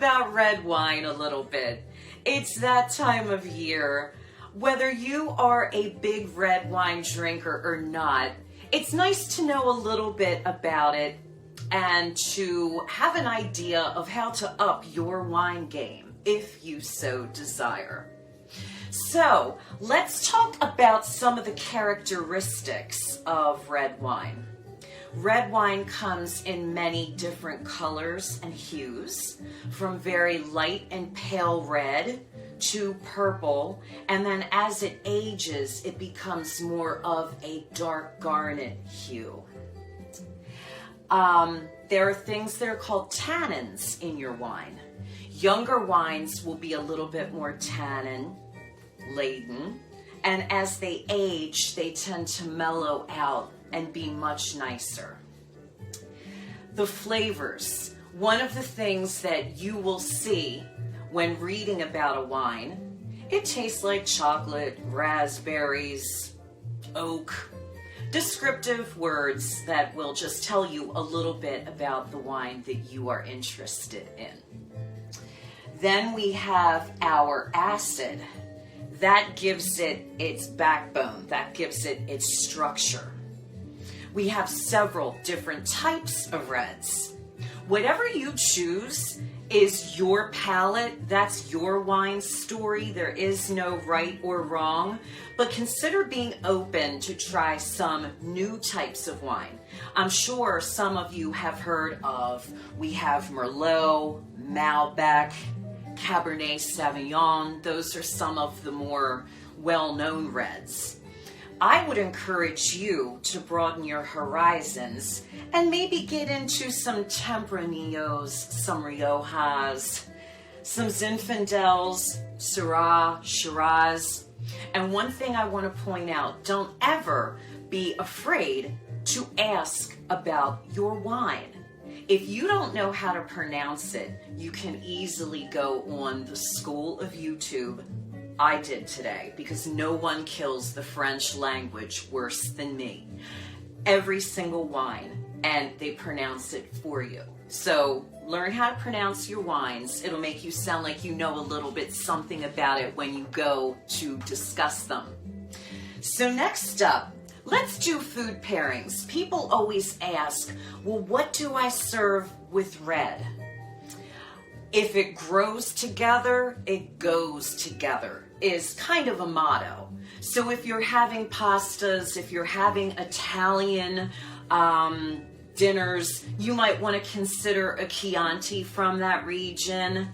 about red wine a little bit. It's that time of year. Whether you are a big red wine drinker or not, it's nice to know a little bit about it and to have an idea of how to up your wine game if you so desire. So let's talk about some of the characteristics of red wine. Red wine comes in many different colors and hues, from very light and pale red to purple, and then as it ages, it becomes more of a dark garnet hue. There are things that are called tannins in your wine. Younger wines will be a little bit more tannin laden, and as they age, they tend to mellow out and be much nicer. The flavors. One of the things that you will see when reading about a wine, it tastes like chocolate, raspberries, oak. Descriptive words that will just tell you a little bit about the wine that you are interested in. Then we have our acid. That gives it its backbone, that gives it its structure. We have several different types of reds. Whatever you choose is your palate, that's your wine story. There is no right or wrong, but consider being open to try some new types of wine. I'm sure some of you have heard of, we have Merlot, Malbec, Cabernet Sauvignon. Those are some of the more well-known reds. I would encourage you to broaden your horizons and maybe get into some Tempranillos, some Riojas, some Zinfandels, Syrah, Shiraz. And one thing I want to point out, don't ever be afraid to ask about your wine. If you don't know how to pronounce it, you can easily go on the School of YouTube. I did today, because no one kills the French language worse than me. Every single wine, and they pronounce it for you. So learn how to pronounce your wines. It'll make you sound like you know a little bit something about it when you go to discuss them. So next up, let's do food pairings. People always ask, well, what do I serve with red? If it grows together, it goes together, is kind of a motto. So if you're having pastas, if you're having Italian dinners, you might want to consider a Chianti from that region.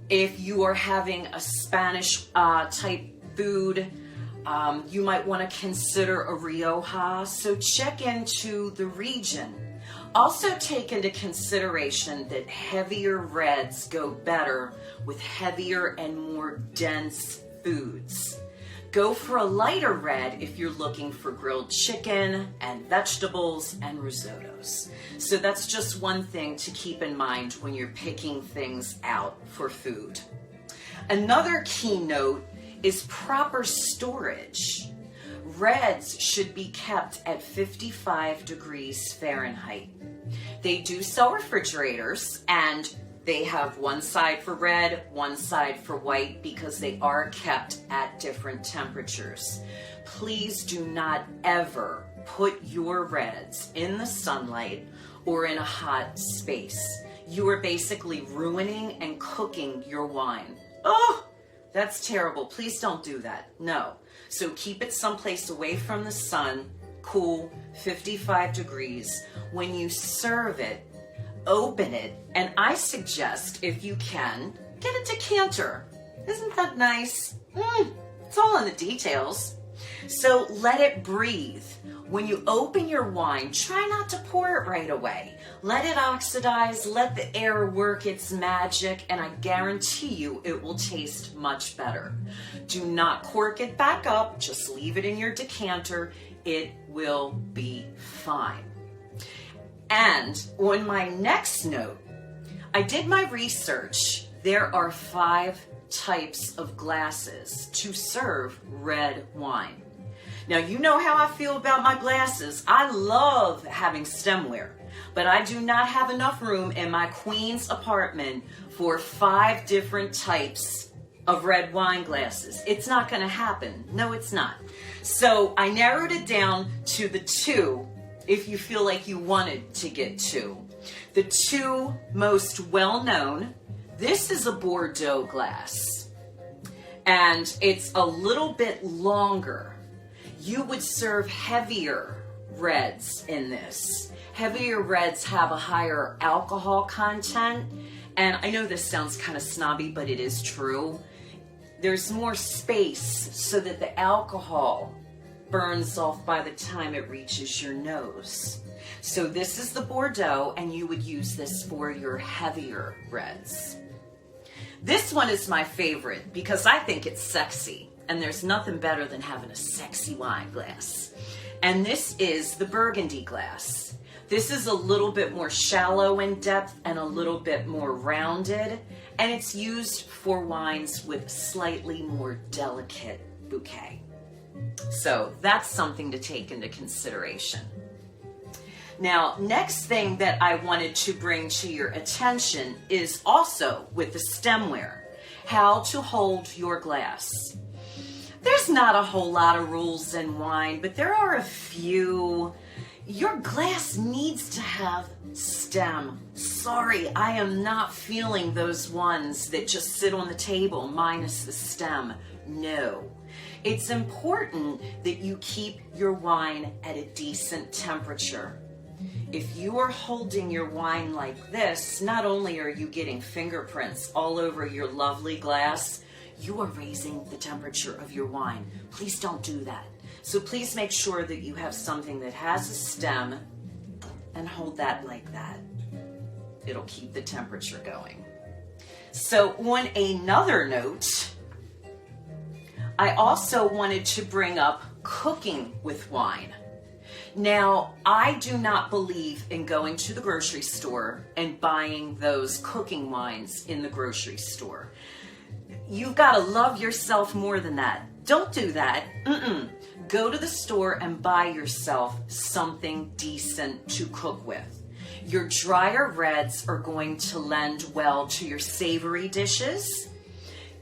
If you are having a Spanish type food, you might want to consider a Rioja. So check into the region. Also take into consideration that heavier reds go better with heavier and more dense foods. Go for a lighter red if you're looking for grilled chicken and vegetables and risottos. So that's just one thing to keep in mind when you're picking things out for food. Another key note is proper storage. Reds should be kept at 55 degrees Fahrenheit. They do sell refrigerators, and they have one side for red, one side for white, because they are kept at different temperatures. Please do not ever put your reds in the sunlight or in a hot space. You are basically ruining and cooking your wine. Oh, that's terrible. Please don't do that. No. So keep it someplace away from the sun, cool, 55 degrees. When you serve it, open it, and I suggest, if you can, get a decanter. Isn't that nice? It's all in the details. So let it breathe. When you open your wine, try not to pour it right away. Let it oxidize, let the air work its magic, and I guarantee you it will taste much better. Do not cork it back up, just leave it in your decanter. It will be fine. And on my next note, I did my research. There are 5 types of glasses to serve red wine. Now, you know how I feel about my glasses. I love having Stemware. but I do not have enough room in my Queens apartment for 5 different types of red wine glasses. It's not going to happen. No, it's not. So I narrowed it down to the 2 if you feel like you wanted to get 2. The 2 most well-known, this is a Bordeaux glass, and it's a little bit longer. You would serve heavier reds in this. Heavier reds have a higher alcohol content, and I know this sounds kind of snobby, but it is true. There's more space so that the alcohol burns off by the time it reaches your nose. So this is the Bordeaux, and you would use this for your heavier reds. This one is my favorite because I think it's sexy, and there's nothing better than having a sexy wine glass. And this is the Burgundy glass. This is a little bit more shallow in depth and a little bit more rounded, and it's used for wines with slightly more delicate bouquet. So that's something to take into consideration. Now, next thing that I wanted to bring to your attention is also with the Stemware, how to hold your glass. There's not a whole lot of rules in wine, but there are a few. Your glass needs to have stem. Sorry, I am not feeling those ones that just sit on the table minus the stem. No. It's important that you keep your wine at a decent temperature. If you are holding your wine like this, not only are you getting fingerprints all over your lovely glass, you are raising the temperature of your wine. Please don't do that. So please make sure that you have something that has a stem and hold that like that. It'll keep the temperature going. So on another note, I also wanted to bring up cooking with wine. Now, I do not believe in going to the grocery store and buying those cooking wines in the grocery store. You've got to love yourself more than that. Don't do that. Go to the store and buy yourself something decent to cook with. Your drier reds are going to lend well to your savory dishes.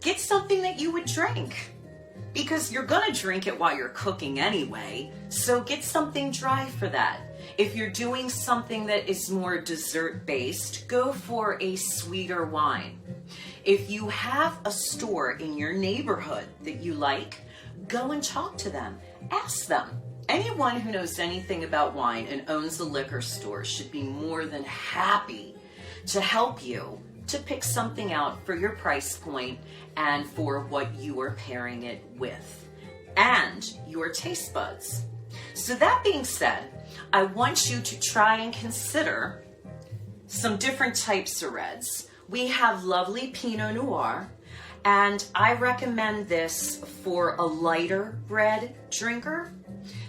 Get something that you would drink, because you're going to drink it while you're cooking anyway, so get something dry for that. If you're doing something that is more dessert-based, go for a sweeter wine. If you have a store in your neighborhood that you like, go and talk to them. Ask them. Anyone who knows anything about wine and owns a liquor store should be more than happy to help you to pick something out for your price point and for what you are pairing it with and your taste buds. So that being said, I want you to try and consider some different types of reds. We have lovely Pinot Noir, and I recommend this for a lighter red drinker.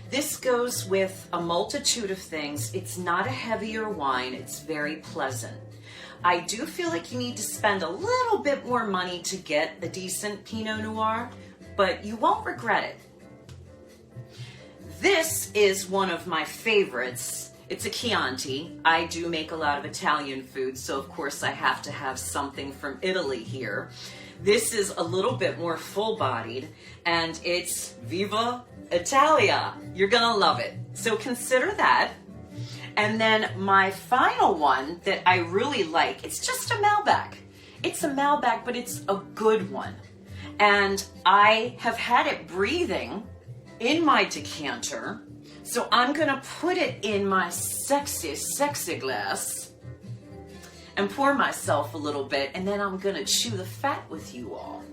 This goes with a multitude of things. It's not a heavier wine. It's very pleasant. I do feel like you need to spend a little bit more money to get a decent Pinot Noir, but you won't regret it. This is one of my favorites. It's a Chianti. I do make a lot of Italian food, so of course I have to have something from Italy here. This is a little bit more full-bodied, and it's Viva Italia. You're gonna love it. So consider that. And then my final one that I really like, it's just a Malbec. It's a Malbec, but it's a good one. And I have had it breathing in my decanter, so I'm gonna put it in my sexy glass and pour myself a little bit, and then I'm gonna chew the fat with you all.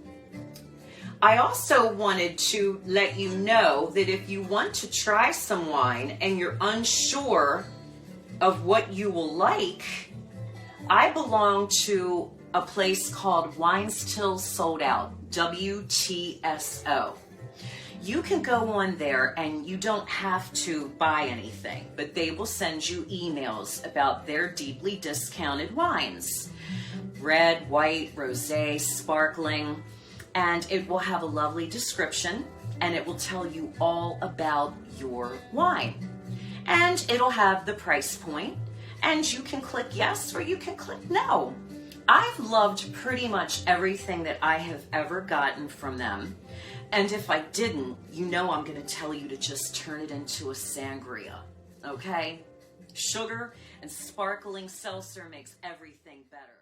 I also wanted to let you know that if you want to try some wine and you're unsure of what you will like, I belong to a place called Wines Till Sold Out, WTSO. You can go on there and you don't have to buy anything, but they will send you emails about their deeply discounted wines. Red, white, rosé, sparkling, and it will have a lovely description, and it will tell you all about your wine. And it'll have the price point, And you can click yes or you can click no. I've loved pretty much everything that I have ever gotten from them. And if I didn't, you know I'm going to tell you to just turn it into a sangria, okay? Sugar and sparkling seltzer makes everything better.